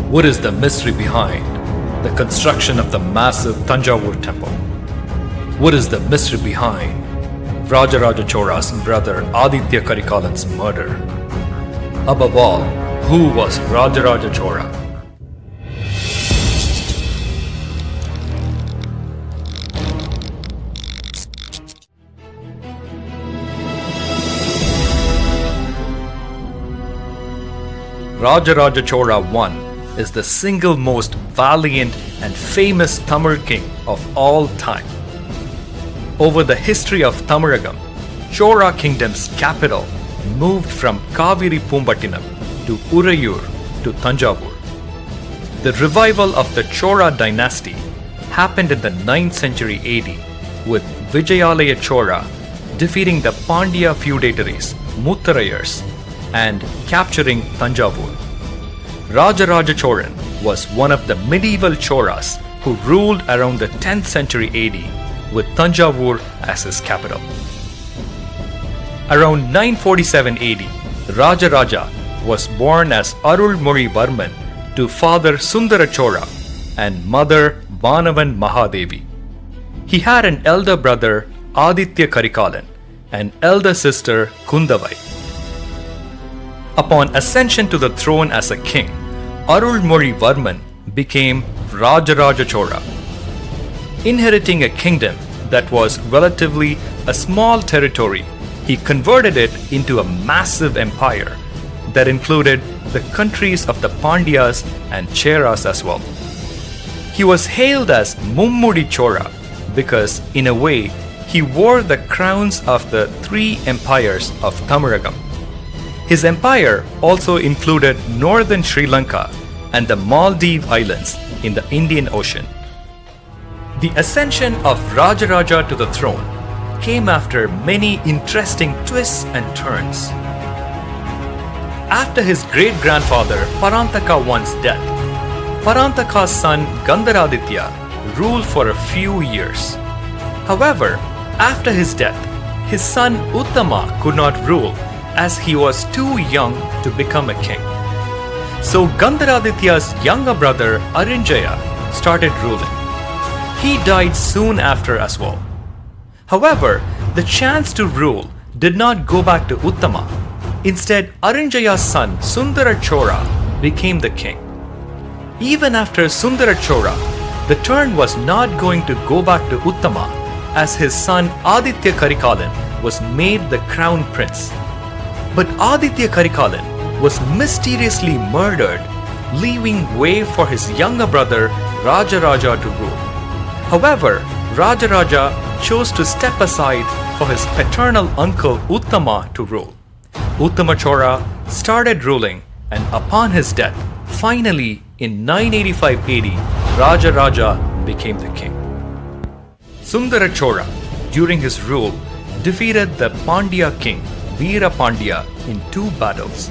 What is the mystery behind the construction of the massive Thanjavur temple? What is the mystery behind Rajaraja Chola's brother Aditya Karikalan's murder? Above all, who was Rajaraja Chola? Rajaraja Chola I is the single most valiant and famous Tamil king of all time. Over the history of Tamilagam, Chola kingdom's capital moved from Kaveri Pumbattinam to Urayur to Thanjavur. The revival of the Chola dynasty happened in the 9th century AD with Vijayalaya Chola defeating the Pandya feudatories Muttarayars and capturing Thanjavur. Rajaraja Cholan was one of the medieval Cholas who ruled around the 10th century AD with Thanjavur as his capital. Around 947 AD, Rajaraja was born as Arulmozhi Varman to father Sundara Chola and mother Vanavan Mahadevi. He had an elder brother Aditya Karikalan and elder sister Kundavai. Upon ascension to the throne as a king, Arulmozhi Varman became Rajaraja Chola. Inheriting a kingdom that was relatively a small territory, he converted it into a massive empire that included the countries of the Pandyas and Cheras as well. He was hailed as Mummudi Chola because, in a way, he wore the crowns of the three empires of Tamilagam. His empire also included northern Sri Lanka and the Maldive Islands in the Indian Ocean. The ascension of Rajaraja to the throne came after many interesting twists and turns. After his great-grandfather Parantaka I's death, Parantaka's son Gandaraditya ruled for a few years. However, after his death, his son Uttama could not rule as he was too young to become a king. So Gandaraditya's younger brother Arinjaya started ruling. He died soon after as well. However, the chance to rule did not go back to Uttama. Instead, Arinjaya's son Sundara Chola became the king. Even after Sundara Chola, the turn was not going to go back to Uttama as his son Aditya Karikalan was made the crown prince. But Aditya Karikalan was mysteriously murdered, leaving way for his younger brother Rajaraja to rule. However, Rajaraja chose to step aside for his paternal uncle Uttama to rule. Uttama Chola started ruling, and upon his death, finally in 985 AD, Rajaraja became the king. Sundara Chola, during his rule, defeated the Pandya king Veera Pandya in 2 battles.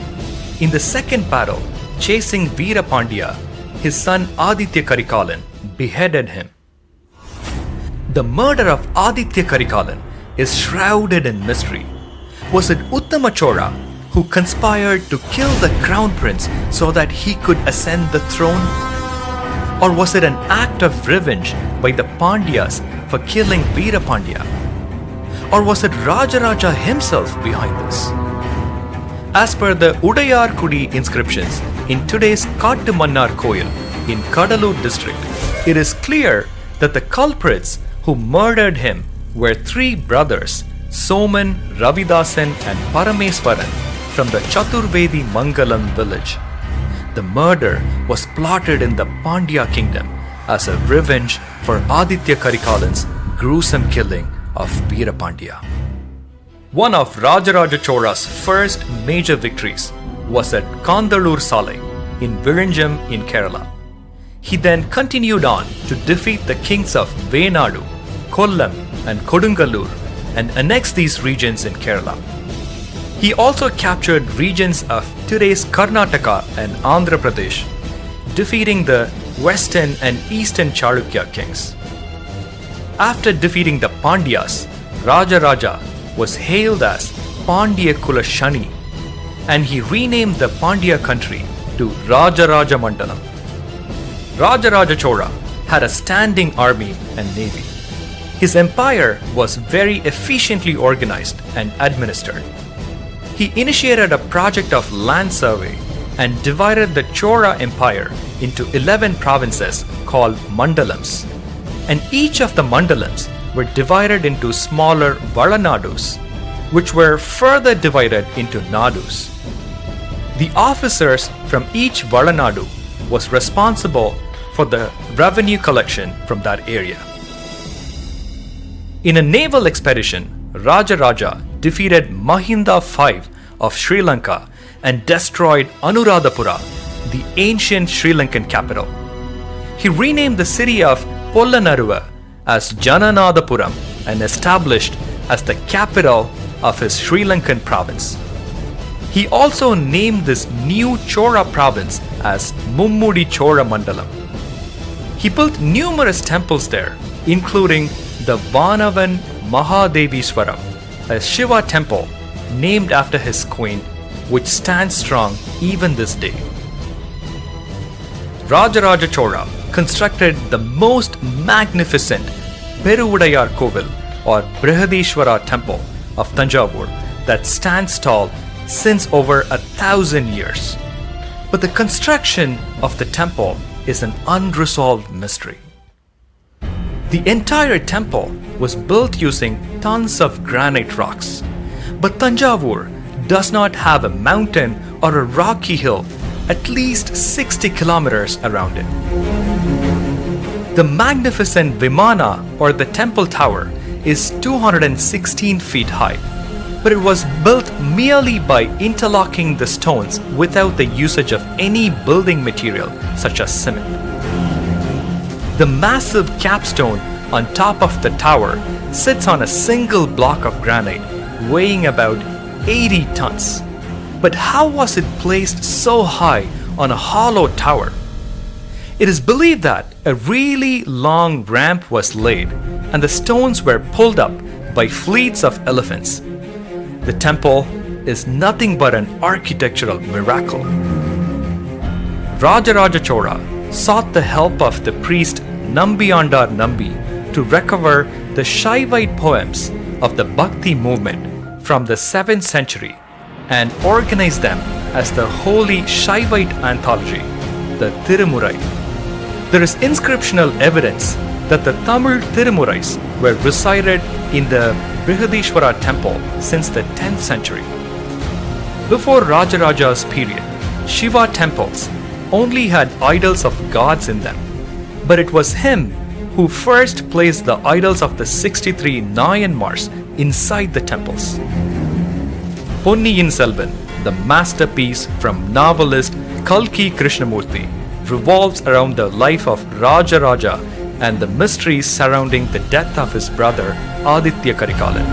In the second battle, chasing Veera Pandya, his son Aditya Karikalan beheaded him. The murder of Aditya Karikalan is shrouded in mystery. Was it Uttama Chola who conspired to kill the crown prince so that he could ascend the throne? Or was it an act of revenge by the Pandyas for killing Veera Pandya? Or was it Rajaraja himself behind this? As per the Udayar Kudi inscriptions in today's Kattumannar Koil in Kadalur district, it is clear that the culprits who murdered him were 3 brothers, Soman, Ravidasan and Parameswaran from the Chaturvedi Mangalam village. The murder was plotted in the Pandya kingdom as a revenge for Aditya Karikalan's gruesome killing of Veera Pandya. One of Rajaraja Chola's first major victories was at Kandalur Salai in Virinjam in Kerala. He then continued on to defeat the kings of Venadu, Kollam and Kodungalur and annex these regions in Kerala. He also captured regions of today's Karnataka and Andhra Pradesh, defeating the western and eastern Chalukya kings. After defeating the Pandyas, Rajaraja was hailed as Pandya Kula Shani, and he renamed the Pandya country to Rajaraja Mandalam. Rajaraja Chola had a standing army and navy. His empire was very efficiently organized and administered. He initiated a project of land survey and divided the Chola Empire into 11 provinces called mandalams. And each of the mandalams were divided into smaller Valanadus, which were further divided into nadus. The officers from each Valanadu was responsible for the revenue collection from that area. In a naval expedition, Rajaraja defeated Mahinda V of Sri Lanka and destroyed Anuradhapura, the ancient Sri Lankan capital. He renamed the city of Polanaruva as Jananathapuram and established as the capital of his Sri Lankan province. He also named this new Chola province as Mummudi Chola Mandalam. He built numerous temples there, including the Vanavan Mahadevishwaram, a Shiva temple named after his queen, which stands strong even this day. Rajaraja Chola constructed the most magnificent Peruvudayar Kovil or Brihadishwara temple of Tanjavur that stands tall since over 1,000 years. But the construction of the temple is an unresolved mystery. The entire temple was built using tons of granite rocks, but Tanjavur does not have a mountain or a rocky hill at least 60 kilometers around it. The magnificent Vimana or the temple tower is 216 feet high, but it was built merely by interlocking the stones without the usage of any building material such as cement. The massive capstone on top of the tower sits on a single block of granite weighing about 80 tons. But how was it placed so high on a hollow tower? It is believed that a really long ramp was laid and the stones were pulled up by fleets of elephants. The temple is nothing but an architectural miracle. Rajaraja Chola sought the help of the priest Nambiyandar Nambi to recover the Shaivite poems of the Bhakti movement from the 7th century and organize them as the Holy Shaivite Anthology, the Tirumurai. There is inscriptional evidence that the Tamil Tirumurais were recited in the Brihadishwara temple since the 10th century. Before Rajaraja's period, Shiva temples only had idols of gods in them, but it was him who first placed the idols of the 63 Nayanmars inside the temples. Ponniyin Selvan, the masterpiece from novelist Kalki Krishnamurthy, revolves around the life of Rajaraja and the mysteries surrounding the death of his brother Aditya Karikalan.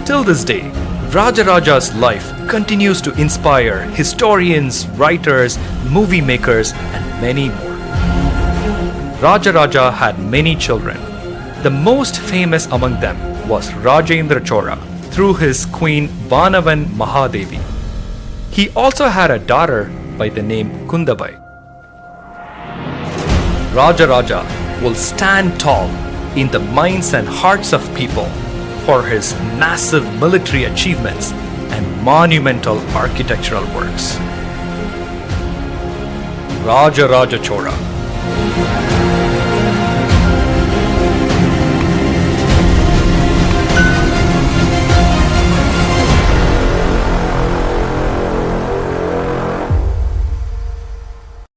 Till this day, Rajaraja's life continues to inspire historians, writers, movie makers, and many more. Rajaraja had many children. The most famous among them was Rajendra Chola through his queen Vanavan Mahadevi. He also had a daughter by the name Kundabai. Rajaraja will stand tall in the minds and hearts of people for his massive military achievements and monumental architectural works. Rajaraja Chola